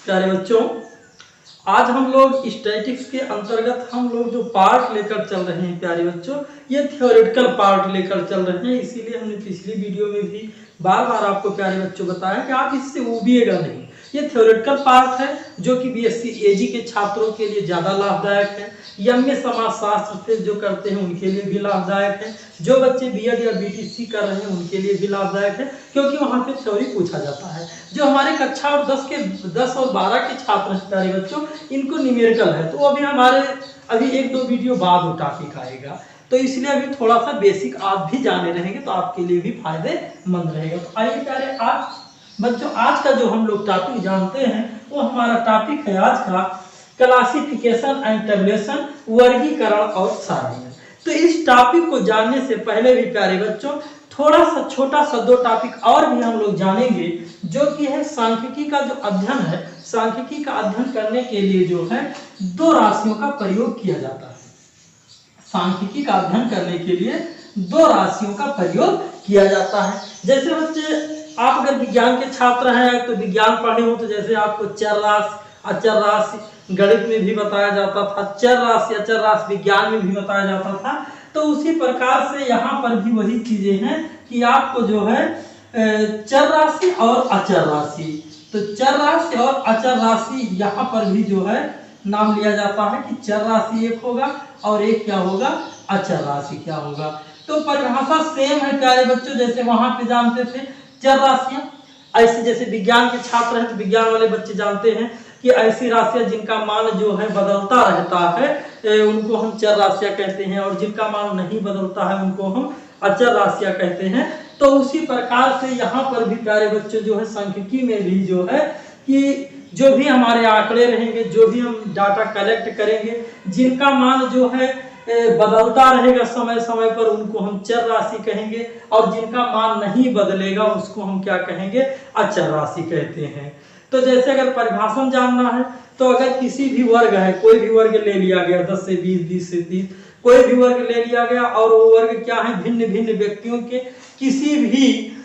प्यारे बच्चों, आज हम लोग स्टैटिक्स के अंतर्गत हम लोग जो पार्ट लेकर चल रहे हैं प्यारे बच्चों, ये थियोरेटिकल पार्ट लेकर चल रहे हैं। इसीलिए हमने पिछली वीडियो में भी बार बार आपको प्यारे बच्चों बताया कि आप इससे उबिएगा नहीं। ये थियोरेटिकल पार्ट है जो कि बीएससी एजी के छात्रों के लिए ज़्यादा लाभदायक है। एमए समाजशास्त्र से जो करते हैं उनके लिए भी लाभदायक है। जो बच्चे बीएड या बीटीसी कर रहे हैं उनके लिए भी लाभदायक है, क्योंकि वहाँ पे थ्योरी पूछा जाता है। जो हमारे कक्षा और 10 और 12 के छात्र हैं प्यारे बच्चों, इनको न्यूमेरिकल है, तो अभी हमारे अभी 1-2 वीडियो बाद वो टॉपिक आएगा, तो इसलिए अभी थोड़ा सा बेसिक आप भी जाने रहेंगे तो आपके लिए भी फायदेमंद रहेगा। तो आइए प्यारे आज बच्चों, आज का जो हम लोग टॉपिक जानते हैं वो हमारा टॉपिक है आज का क्लासिफिकेशन एंड टेबुलेशन, वर्गीकरण और सारणी। तो इस टॉपिक को जानने से पहले भी प्यारे बच्चों थोड़ा सा छोटा सा 2 टॉपिक और भी हम लोग जानेंगे, जो कि है सांख्यिकी का जो अध्ययन है। सांख्यिकी का अध्ययन करने के लिए जो है 2 राशियों का प्रयोग किया जाता है। सांख्यिकी का अध्ययन करने के लिए 2 राशियों का प्रयोग किया जाता है। जैसे बच्चे आप अगर विज्ञान के छात्र हैं तो विज्ञान पढ़े हो, तो जैसे आपको चर राशि, अचर राशि गणित में भी बताया जाता था, चर राशि अचर राशि विज्ञान में भी बताया जाता था। तो उसी प्रकार से यहाँ पर भी वही चीजें हैं कि आपको जो है चर राशि और अचर राशि, तो चर राशि और अचर राशि यहाँ पर भी जो है नाम लिया जाता है कि चर राशि एक होगा और एक क्या होगा, अचर राशि क्या होगा। तो परिभाषा सेम है प्यारे बच्चों, जैसे वहां पे जानते थे चर राशियां, ऐसे जैसे विज्ञान के छात्र हैं तो विज्ञान वाले बच्चे जानते हैं कि ऐसी राशियां जिनका मान जो है बदलता रहता है उनको हम चर राशियां कहते हैं, और जिनका मान नहीं बदलता है उनको हम अचर राशियां कहते हैं। तो उसी प्रकार से यहाँ पर भी प्यारे बच्चों जो है सांख्यिकी में भी जो है कि जो भी हमारे आंकड़े रहेंगे, जो भी हम डाटा कलेक्ट करेंगे, जिनका मान जो है बदलता रहेगा समय समय पर, उनको हम चर राशि कहेंगे, और जिनका मान नहीं बदलेगा उसको हम क्या कहेंगे, अचर राशि कहते हैं। तो जैसे अगर परिभाषा जानना है तो अगर किसी भी वर्ग है, कोई भी वर्ग ले लिया गया 10 से 20, 20 से 30, कोई भी वर्ग ले लिया गया और वो वर्ग क्या है, भिन्न भिन्न व्यक्तियों के किसी भी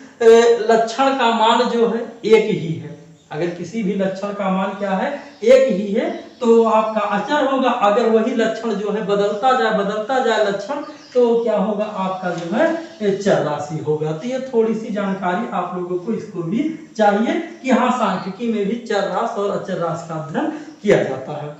लक्षण का मान जो है एक ही है। अगर किसी भी लक्षण का मान क्या है, एक ही है, तो आपका अचर होगा। अगर वही लक्षण जो है बदलता जाए लक्षण, तो क्या होगा, आपका जो है चर राशि होगा। तो ये थोड़ी सी जानकारी आप लोगों को इसको भी चाहिए कि हाँ, सांख्यिकी में भी चर राशि और अचर राशि का अध्ययन किया जाता है।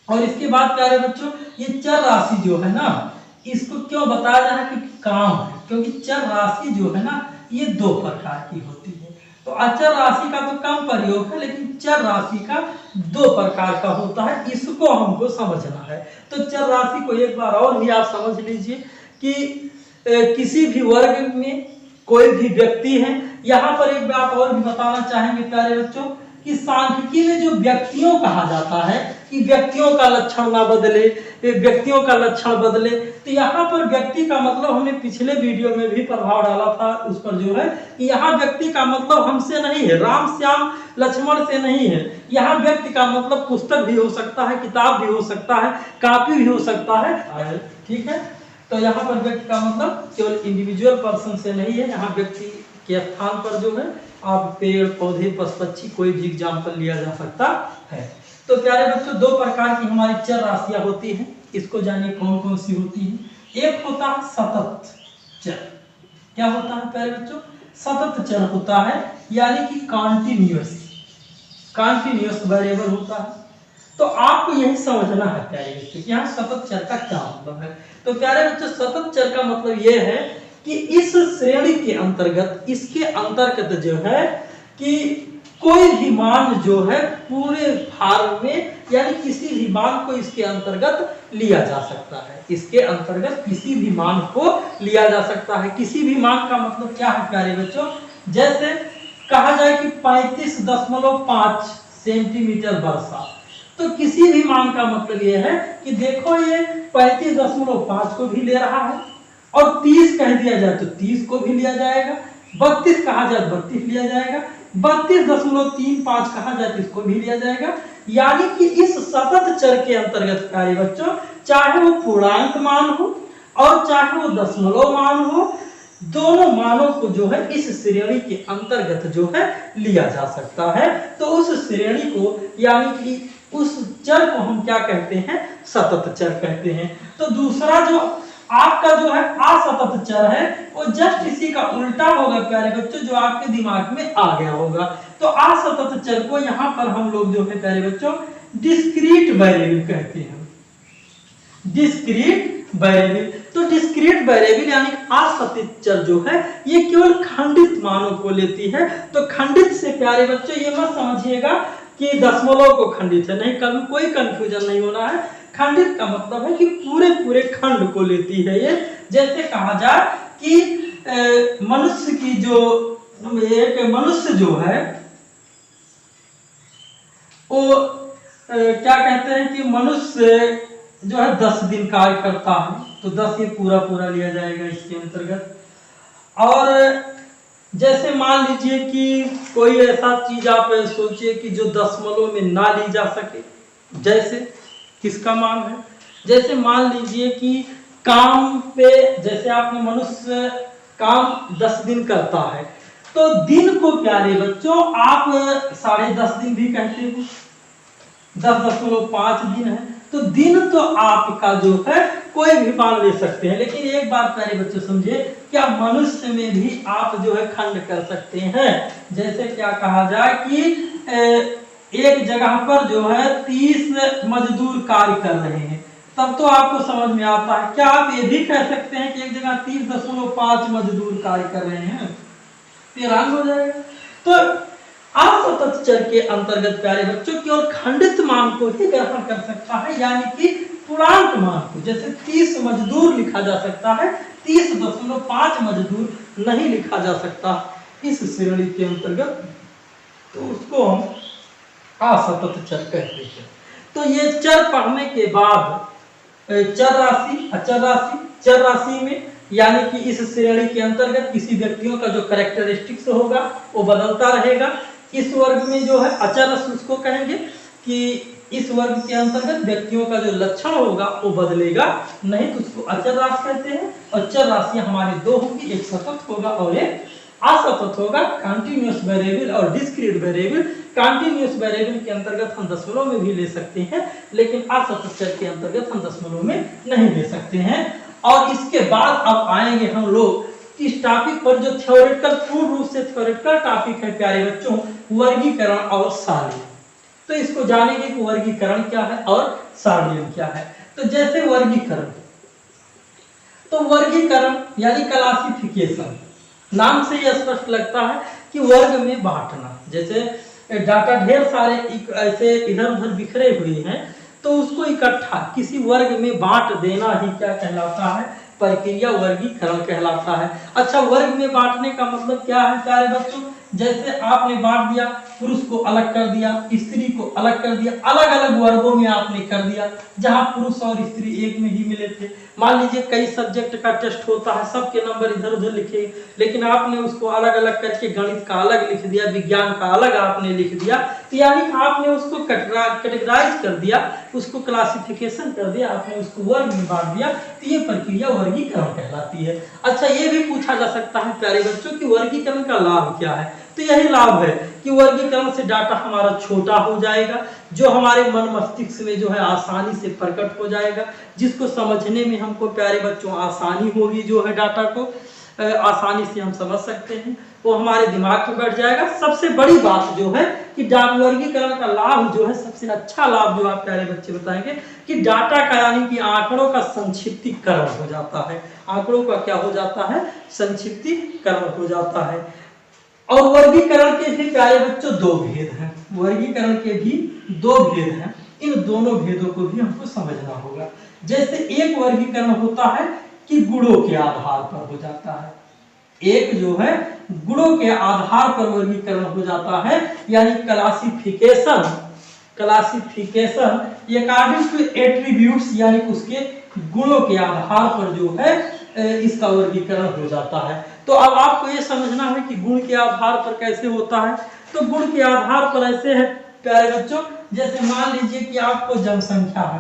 और इसके बाद प्यारे बच्चों ये चर राशि जो है ना, इसको क्यों बताया जा रहा है, क्योंकि काम है, क्योंकि चर राशि जो है ना ये 2 प्रकार की होती है। तो अचर राशि का तो कम प्रयोग है, लेकिन चर राशि का 2 प्रकार का होता है, इसको हमको समझना है। तो चर राशि को एक बार और भी आप समझ लीजिए कि किसी भी वर्ग में कोई भी व्यक्ति है। यहाँ पर एक बात और भी बताना चाहेंगे प्यारे बच्चों कि सांख्यिकी में जो व्यक्तियों कहा जाता है कि व्यक्तियों का लक्षण ना बदले, व्यक्तियों का लक्षण बदले, तो यहाँ पर व्यक्ति का मतलब हमने पिछले वीडियो में भी प्रभाव डाला था उस पर जो है कि यहाँ व्यक्ति का मतलब हमसे नहीं है, राम श्याम लक्ष्मण से नहीं है। यहाँ व्यक्ति का मतलब पुस्तक भी हो सकता है, किताब भी हो सकता है, कॉपी भी हो सकता है, ठीक है। तो यहाँ पर व्यक्ति का मतलब केवल इंडिविजुअल पर्सन से नहीं है, यहाँ व्यक्ति के स्थान पर जो है आप पेड़ पौधे पशु पक्षी कोई भी एग्जाम्पल लिया जा सकता है। तो प्यारे बच्चों 2 प्रकार की हमारी चर राशियां होती हैं, इसको जानिए कौन कौन सी होती हैं। एक होता है सतत चर। क्या होता है प्यारे बच्चों, सतत चर होता है, यानी कि कॉन्टिन्यूअस वेरिएबल होता है। तो आपको यही समझना है प्यारे बच्चों कि यहाँ सतत चर का क्या मतलब है। तो प्यारे बच्चों सतत चर का मतलब ये है कि इस श्रेणी के अंतर्गत, इसके अंतर्गत जो है कि कोई भी मान जो है पूरे फॉर्म में, यानी किसी भी मान को इसके अंतर्गत लिया जा सकता है। इसके अंतर्गत किसी भी मान को लिया जा सकता है। किसी भी मान का मतलब क्या है प्यारे बच्चों, जैसे कहा जाए कि 35.5 सेंटीमीटर वर्षा, तो किसी भी मान का मतलब यह है कि देखो ये 35.5 को भी ले रहा है, और 30 कह दिया जाए तो 30 को भी लिया जाएगा, 32 कहा जाए 32 लिया जाएगा, 32.35 कहा जाए तो इसको भी लिया जाएगा। यानी कि इस सतत चर के अंतर्गत प्यारे बच्चों चाहे वो पूर्णांक मान हो और चाहे वो दशमलव मान हो, दोनों मानों को जो है इस श्रेणी के अंतर्गत जो है लिया जा सकता है। तो उस श्रेणी को यानी कि उस चर को हम क्या कहते हैं, सतत चर कहते हैं। तो दूसरा जो आपका जो है असतत चर है वो जस्ट इसी का उल्टा होगा प्यारे बच्चों, जो आपके दिमाग में आ गया होगा। तो असतत चर को यहाँ पर हम लोग जो है प्यारे बच्चों डिस्क्रीट वेरिएबल कहते हैं। डिस्क्रीट वेरिएबल, तो डिस्क्रीट वेरिएबल यानी असतत चर जो है ये केवल खंडित मानों को लेती है। तो खंडित से प्यारे बच्चों ये मत समझिएगा कि दशमलव को खंडित है, नहीं, कभी कोई कंफ्यूजन नहीं होना है। खंडित का मतलब है कि पूरे पूरे खंड को लेती है ये। जैसे कहा जाए कि मनुष्य की जो एक मनुष्य जो है वो क्या कहते हैं कि मनुष्य जो है 10 दिन कार्य करता है, तो 10 ये पूरा पूरा लिया जाएगा इसके अंतर्गत। और जैसे मान लीजिए कि कोई ऐसा चीज आप सोचिए कि जो दशमलव में ना ली जा सके, जैसे किसका मान है, जैसे मान लीजिए कि काम पे, जैसे आपने मनुष्य काम 10 दिन करता है, तो दिन को प्यारे बच्चों आप 10.5 दिन भी कहते हो, 10.5 दिन है। तो दिन तो आपका जो है कोई भी मान ले सकते हैं, लेकिन एक बात प्यारे बच्चों समझिए, क्या मनुष्य में भी आप जो है खंड कर सकते हैं। जैसे क्या कहा जाए कि एक जगह पर जो है 30 मजदूर कार्य कर रहे हैं, तब तो आपको समझ में आता है। क्या आप ये भी कह सकते हैं कि एक जगह 30.5 मजदूर कार्य कर रहे हैं, ये रंग हो जाएगा। तो असतत चर के अंतर्गत प्यारे बच्चों केवल खंडित मान को ही ग्रहण कर सकता है, यानी कि पूर्णांक मान को। जैसे 30 मजदूर लिखा जा सकता है, 30.5 मजदूर नहीं लिखा जा सकता इस श्रेणी के अंतर्गत, तो उसको हम असतत चर कहते हैं। तो ये चर पढ़ने के बाद चर राशि, अचर राशि, चर राशि में यानी कि इस श्रेणी के अंतर्गत किसी व्यक्तियों का जो कैरेक्टरिस्टिक्स होगा वो बदलता रहेगा। इस वर्ग में जो है अचर राशि उसको कहेंगे कि इस वर्ग के अंतर्गत व्यक्तियों का जो लक्षण होगा वो बदलेगा नहीं, तो उसको अचर राशि कहते हैं। और चर राशि हमारे दो होगी, एक सतत होगा और एक असतत होगा, कंटीन्यूअस वेरिएबल और डिस्क्रीट वेरिएबल। कंटीन्यूअस वेरिएबल के अंतर्गत हम दशमलव में भी ले सकते हैं, लेकिन असतत चर के अंतर्गत हम दशमलव में नहीं ले सकते हैं। और इसके बाद अब आएंगे हम लोग इस टॉपिक पर जो थ्योरेटिकल, पूर्ण रूप से थ्योरेटिकल टॉपिक है प्यारे बच्चों, वर्गीकरण और सारणी। तो इसको जानेंगे कि वर्गीकरण क्या है और सारणी क्या है। तो जैसे वर्गीकरण, तो वर्गीकरण यानी क्लासिफिकेशन, नाम से यह स्पष्ट लगता है कि वर्ग में बांटना। जैसे डाटा ढेर सारे ऐसे इधर उधर बिखरे हुए हैं, तो उसको इकट्ठा किसी वर्ग में बांट देना ही क्या कहलाता है, प्रक्रिया वर्गीकरण कहलाता है। अच्छा, वर्ग में बांटने का मतलब क्या है प्यारे बच्चों, जैसे आपने बांट दिया, पुरुष को अलग कर दिया, स्त्री को अलग कर दिया, अलग अलग वर्गों में आपने कर दिया, जहां पुरुष और स्त्री एक में ही मिले थे। मान लीजिए कई सब्जेक्ट का टेस्ट होता है, सबके नंबर इधर उधर लिखे, लेकिन आपने उसको अलग अलग करके गणित का अलग लिख दिया, विज्ञान का अलग आपने लिख दिया, तो यानी कि आपने उसको कैटेगराइज कर दिया, उसको क्लासिफिकेशन कर दिया, आपने उसको वर्ग में बांट दिया, तो ये प्रक्रिया वर्गीकरण कहलाती है। अच्छा, ये भी पूछा जा सकता है प्यारे बच्चों कि वर्गीकरण का लाभ क्या है। तो यही लाभ है कि वर्गीकरण से डाटा हमारा छोटा हो जाएगा, जो हमारे मन मस्तिष्क में जो है आसानी से प्रकट हो जाएगा, जिसको समझने में हमको प्यारे बच्चों आसानी होगी, जो है डाटा को आसानी से हम समझ सकते हैं, वो हमारे दिमाग में बैठ जाएगा। सबसे बड़ी बात जो है कि वर्गीकरण का लाभ जो है, सबसे अच्छा लाभ जो आप प्यारे बच्चे बताएंगे कि डाटा का यानी कि आंकड़ों का संक्षिप्तीकरण हो जाता है। आंकड़ों का क्या हो जाता है, संक्षिप्तीकरण हो जाता है। और वर्गीकरण के भी प्यारे बच्चों दो भेद हैं, वर्गीकरण के भी दो भेद हैं, इन दोनों भेदों को भी हमको समझना होगा। जैसे एक वर्गीकरण होता है कि गुणों के आधार पर हो जाता है, एक जो है गुणों के आधार पर वर्गीकरण हो जाता है, यानी क्लासिफिकेशन अकॉर्डिंग टू एट्रीब्यूट्स, यानी उसके गुणों के आधार पर जो है इसका वर्गीकरण हो जाता है। तो अब आपको ये समझना है कि गुण के आधार पर कैसे होता है। तो गुण के आधार पर ऐसे है प्यारे बच्चों, जैसे मान लीजिए कि आपको जनसंख्या है,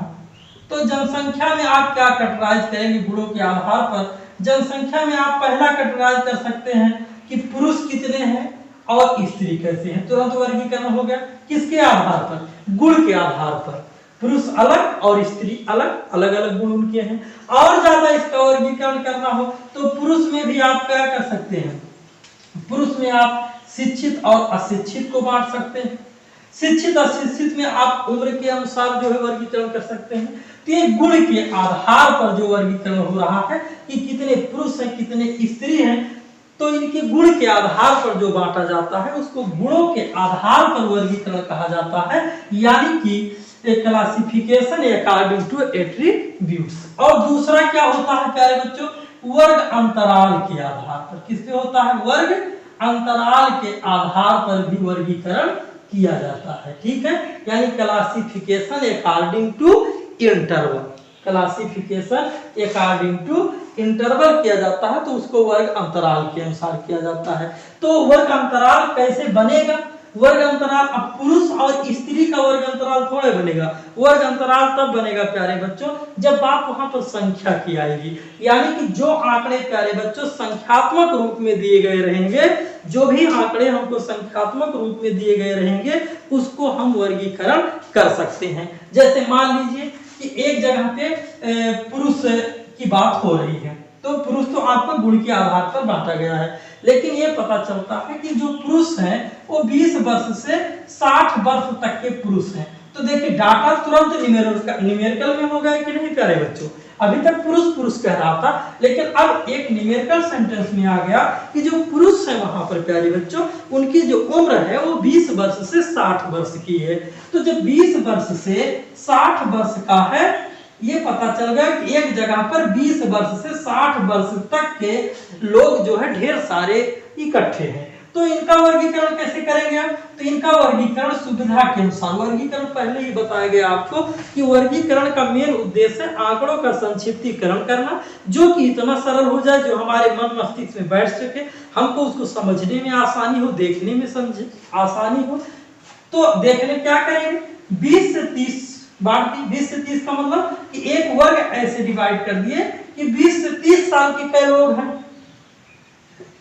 तो जनसंख्या में आप क्या कैटेगराइज करेंगे गुणों के आधार पर, जनसंख्या में आप पहला कैटेगराइज कर सकते हैं कि पुरुष कितने हैं और स्त्री कैसे हैं। तुरंत वर्गीकरण हो गया। किसके आधार पर? गुण के आधार पर। पुरुष अलग और स्त्री अलग, अलग अलग गुण उनके हैं। और ज्यादा इसका वर्गीकरण करना हो तो पुरुष में भी आप क्या कर सकते हैं, पुरुष में आप शिक्षित और अशिक्षित को बांट सकते हैं। शिक्षित अशिक्षित में आप उम्र के अनुसार जो है वर्गीकरण कर सकते हैं। तो ये गुण के आधार पर जो वर्गीकरण हो रहा है कि कितने पुरुष हैं कितने स्त्री हैं, तो इनके गुण के आधार पर जो बांटा जाता है उसको गुणों के आधार पर वर्गीकरण कहा जाता है, यानी कि क्लासिफिकेशन अकॉर्डिंग टू एट्रीब्यूट्स। और दूसरा क्या होता है प्यारे बच्चों, वर्ग अंतराल के आधार पर। किस पे होता है? वर्ग अंतराल के आधार पर भी वर्गीकरण किया जाता है। ठीक है, यानी classification according to interval, classification according to interval किया जाता है, तो उसको वर्ग अंतराल के अनुसार किया जाता है। तो वर्ग अंतराल कैसे बनेगा? वर्ग अंतराल अब पुरुष और स्त्री का वर्ग अंतराल थोड़े बनेगा। वर्ग अंतराल तब बनेगा प्यारे बच्चों जब बात वहां पर संख्या की आएगी, यानी कि जो आंकड़े प्यारे बच्चों संख्यात्मक रूप में दिए गए रहेंगे, जो भी आंकड़े हमको संख्यात्मक रूप में दिए गए रहेंगे उसको हम वर्गीकरण कर सकते हैं। जैसे मान लीजिए कि एक जगह पे पुरुष की बात हो रही है, तो पुरुष तो आपका गुण के आधार पर बांटा गया है, लेकिन ये पता चलता है कि जो पुरुष हैं वो 20 वर्ष से 60 वर्ष तक के पुरुष हैं। तो देखिए डाटा तुरंत न्यूमेरिकल में हो गया कि नहीं प्यारे बच्चों? अभी तक पुरुष पुरुष कह रहा था, लेकिन अब एक न्यूमेरिकल सेंटेंस में आ गया कि जो पुरुष है वहां पर प्यारे बच्चों उनकी जो उम्र है वो 20 वर्ष से 60 वर्ष की है। तो जब 20 वर्ष से 60 वर्ष का है, ये पता चल गया कि एक जगह पर 20 वर्ष से 60 वर्ष तक के लोग जो है ढेर सारे इकट्ठे हैं। तो इनका वर्गीकरण कैसे करेंगे आप? तो इनका वर्गीकरण सुविधा के अनुसार, वर्गीकरण पहले ही बताया गया आपको कि वर्गीकरण का मेन उद्देश्य है आंकड़ों का संक्षिप्तीकरण करना, जो कि इतना सरल हो जाए जो हमारे मन मस्तिष्क में बैठ सके, हमको उसको समझने में आसानी हो, देखने में समझे आसानी हो। तो देखने क्या करेंगे, 20 से 30 बांट दी। 20 से 30 का मतलब कि एक वर्ग ऐसे डिवाइड कर दिए कि 20 से 30 साल के कई लोग हैं,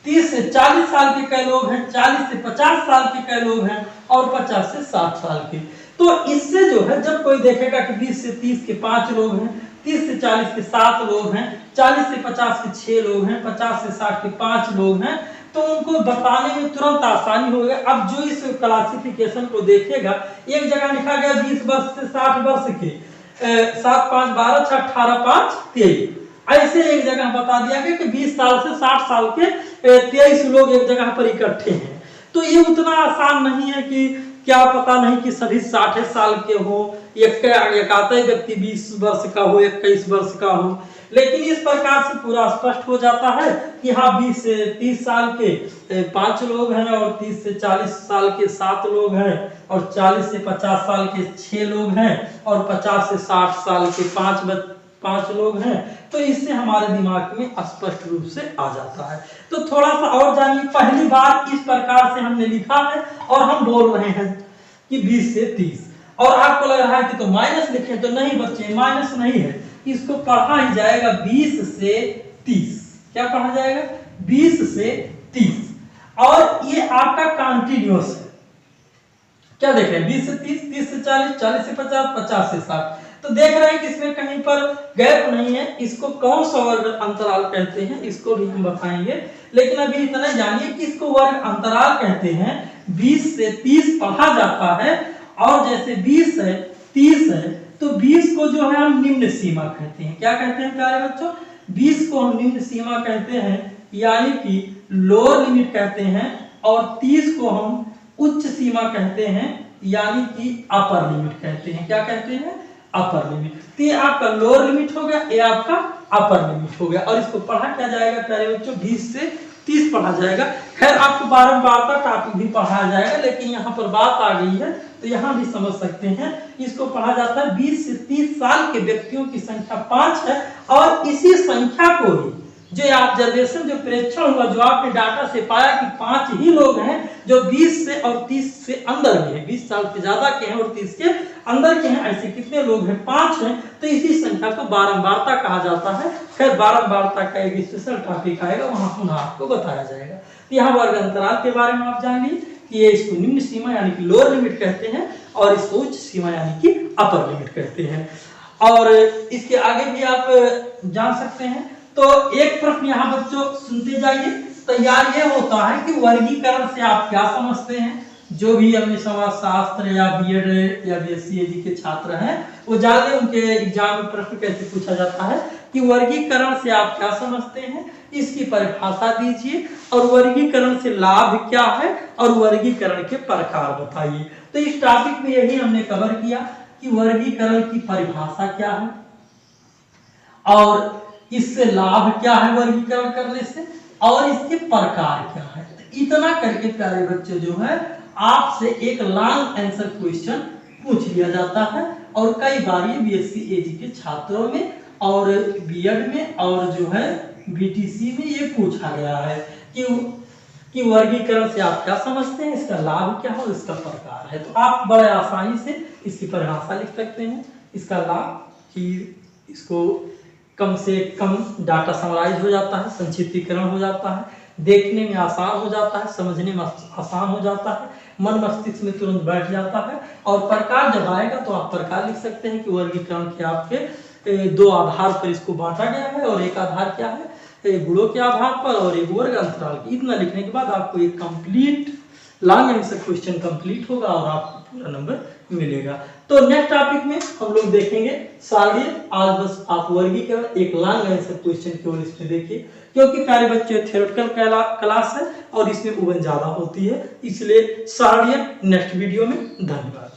30 से 40 साल के कई लोग हैं, 40 से 50 साल के कई लोग हैं और 50 से 60 साल के। तो इससे जो है जब कोई देखेगा कि 20 से 30 के 5 लोग हैं, 30 से 40 के 7 लोग हैं, 40 से 50 के 6 लोग हैं, 50 से 60 के 5 लोग हैं, तो उनको बताने में तुरंत आसानी होगी। अब जो इस क्लासिफिकेशन को देखेगा, एक जगह लिखा गया 20 वर्ष से 60 वर्ष के, 7 5 12 6 18 5 23, ऐसे एक जगह बता दिया गया कि 20 साल से 60 साल के 23 लोग एक जगह पर इकट्ठे हैं। तो ये उतना आसान नहीं है कि क्या पता नहीं कि सभी 60 साल के हो, एक आधा व्यक्ति 20 वर्ष का हो, 21 वर्ष का हो, लेकिन इस प्रकार से पूरा स्पष्ट हो जाता है कि हाँ 20 से 30 साल के 5 लोग हैं और 30 से 40 साल के 7 लोग हैं और 40 से 50 साल के 6 लोग हैं और 50 से 60 साल के 5 लोग हैं। तो इससे हमारे दिमाग में स्पष्ट रूप से आ जाता है। तो थोड़ा सा और जानिए, पहली बार इस प्रकार से हमने लिखा है और हम बोल रहे हैं कि 20 से 30, और आपको लग रहा है कि तो माइनस लिखे, तो नहीं बच्चे माइनस नहीं है, इसको पढ़ा ही जाएगा 20 से 30। क्या पढ़ा जाएगा? 20 से 30। और ये आपका कंटीन्यूअस है। क्या देख रहे हैं? 20 से 30, 30 से 40, 40 से 50, 50 से 60। तो देख रहे हैं कि इसमें कहीं पर गैप नहीं है। इसको कौन सा वर्ग अंतराल कहते हैं इसको भी हम बताएंगे, लेकिन अभी इतना जानिए कि इसको वर्ग अंतराल कहते हैं। 20 से 30 पढ़ा जाता है, और जैसे 20 है 30 है तो 20 को जो है हम निम्न सीमा कहते हैं। क्या कहते हैं प्यारे बच्चों? 20 को हम निम्न सीमा कहते हैं, यानी कि लोअर लिमिट कहते हैं, और 30 को हम उच्च सीमा कहते हैं, यानी कि अपर लिमिट कहते हैं। क्या कहते हैं? Upper limit. तो ये आपका लोअर लिमिट हो गया, ये आपका अपर लिमिट हो गया, और इसको पढ़ा क्या जाएगा प्यारे बच्चों? 20 से 30 पढ़ा जाएगा। खैर आपको बारंबार टॉपिक भी पढ़ाया जाएगा, लेकिन यहाँ पर बात आ गई है तो यहाँ भी समझ सकते हैं। इसको पढ़ा जाता है 20 से 30 साल के व्यक्तियों की संख्या 5 है, और इसी संख्या को ही जो ऑब्जर्वेशन, जो प्रेक्षण हुआ, जो आपने डाटा से पाया कि 5 ही लोग हैं जो 20 से और 30 से अंदर में है, 20 साल से ज्यादा के हैं और 30 के अंदर के हैं, ऐसे कितने लोग हैं? 5 हैं। तो इसी संख्या को बारंबारता कहा जाता है। खैर बारंबारता का एक स्पेशल टॉपिक आएगा, वहां पुनः आपको बताया जाएगा। तो यहाँ वर्ग अंतराल के बारे में आप जान लीजिए कि ये इसको निम्न सीमा यानी कि लोअर लिमिट कहते हैं और इसको उच्च सीमा यानी कि अपर लिमिट कहते हैं। और इसके आगे भी आप जान सकते हैं। तो एक प्रश्न यहाँ बच्चों सुनते जाइए। तैयार ये होता है कि वर्गीकरण से आप क्या समझते हैं? जो भी अपने समाजशास्त्र या बीएड या बीएससी के छात्र हैं वो जान ले, उनके एग्जाम में प्रश्न कैसे पूछा जाता है कि वर्गीकरण से आप क्या समझते हैं, इसकी परिभाषा दीजिए और वर्गीकरण से लाभ क्या है और वर्गीकरण के प्रकार बताइए। तो इस टॉपिक में यही हमने कवर किया कि वर्गीकरण की परिभाषा क्या है और इससे लाभ क्या है वर्गीकरण करने से और इसके प्रकार क्या है। तो इतना करके प्यारे बच्चे जो है आपसे एक लॉन्ग आंसर क्वेश्चन पूछ लिया जाता है और कई बार ये बीएससी एजी के छात्रों में और बीएड में और जो है बीटीसी में ये पूछा गया है कि वर्गीकरण से आप क्या समझते हैं, इसका लाभ क्या है और इसका प्रकार है। तो आप बड़े आसानी से इसकी परिभाषा लिख सकते हैं। इसका लाभ कि इसको कम से कम डाटा समराइज हो जाता है, संक्षिप्तीकरण हो जाता है, देखने में आसान हो जाता है, समझने में आसान हो जाता है, मन मस्तिष्क में तुरंत बैठ जाता है। और प्रकार जब आएगा तो आप प्रकार लिख सकते हैं कि वर्गीकरण के आपके 2 आधार पर इसको बांटा गया है और एक आधार क्या है, गुणों के आधार पर और एक वर्ग अंतराल। इतना लिखने के बाद आपको एक complete long answer question complete होगा और आपको पूरा नंबर मिलेगा। तो नेक्स्ट टॉपिक में हम लोग देखेंगे सारणीय। आज बस आप वर्गीकरण एक लॉन्ग आंसर क्वेश्चन केवल इसमें देखिए, क्योंकि प्यारे बच्चे थ्योरेटिकल क्लास है और इसमें उबन ज्यादा होती है, इसलिए सारणीय नेक्स्ट वीडियो में। धन्यवाद।